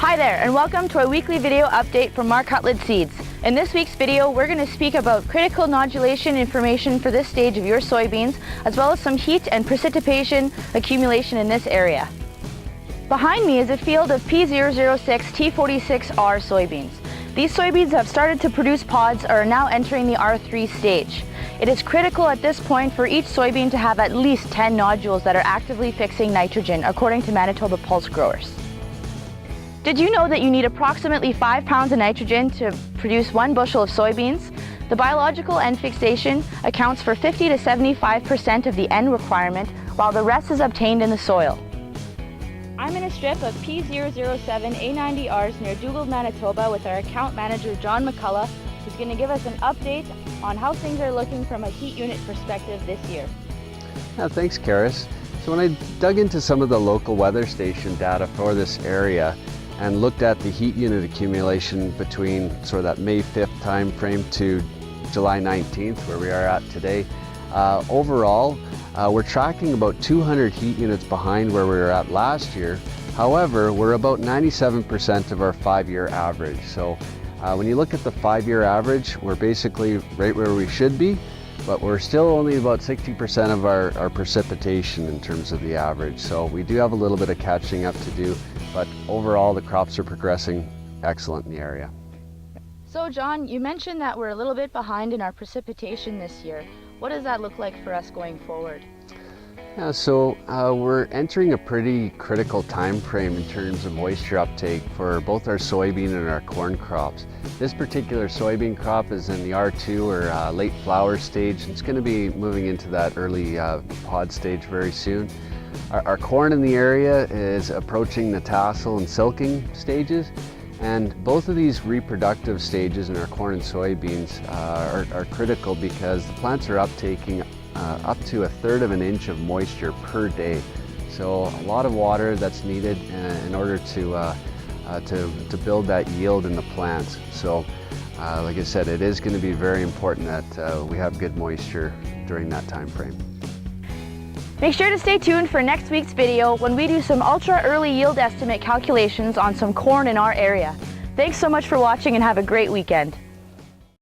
Hi there, and welcome to our weekly video update from Marc Hutlet Seeds. In this week's video, we're going to speak about critical nodulation information for this stage of your soybeans, as well as some heat and precipitation accumulation in this area. Behind me is a field of P006 T46R soybeans. These soybeans have started to produce pods and are now entering the R3 stage. It is critical at this point for each soybean to have at least 10 nodules that are actively fixing nitrogen, according to Manitoba Pulse growers. Did you know that you need approximately 5 pounds of nitrogen to produce 1 bushel of soybeans? The biological N fixation accounts for 50 to 75% of the N requirement, while the rest is obtained in the soil. I'm in a strip of P007 A90Rs near Dougald, Manitoba with our account manager John McCullough, who's going to give us an update on how things are looking from a heat unit perspective this year. Yeah, thanks, Karis. So when I dug into some of the local weather station data for this area and looked at the heat unit accumulation between sort of that May 5th time frame to July 19th, where we are at today, overall we're tracking about 200 heat units behind where we were at last year. However, we're about 97% of our 5-year average. So when you look at the 5-year average, we're basically right where we should be, but we're still only about 60% of our precipitation in terms of the average. So we do have a little bit of catching up to do, but overall the crops are progressing excellent in the area. So John, you mentioned that we're a little bit behind in our precipitation this year. What does that look like for us going forward? Yeah, so we're entering a pretty critical time frame in terms of moisture uptake for both our soybean and our corn crops. This particular soybean crop is in the R2 or late flower stage. It's going to be moving into that early pod stage very soon. Our corn in the area is approaching the tassel and silking stages, and both of these reproductive stages in our corn and soybeans are critical because the plants are uptaking up to 1/3 of an inch of moisture per day. So a lot of water that's needed in order to build that yield in the plants. So like I said, it is going to be very important that we have good moisture during that time frame. Make sure to stay tuned for next week's video when we do some ultra early yield estimate calculations on some corn in our area. Thanks so much for watching and have a great weekend.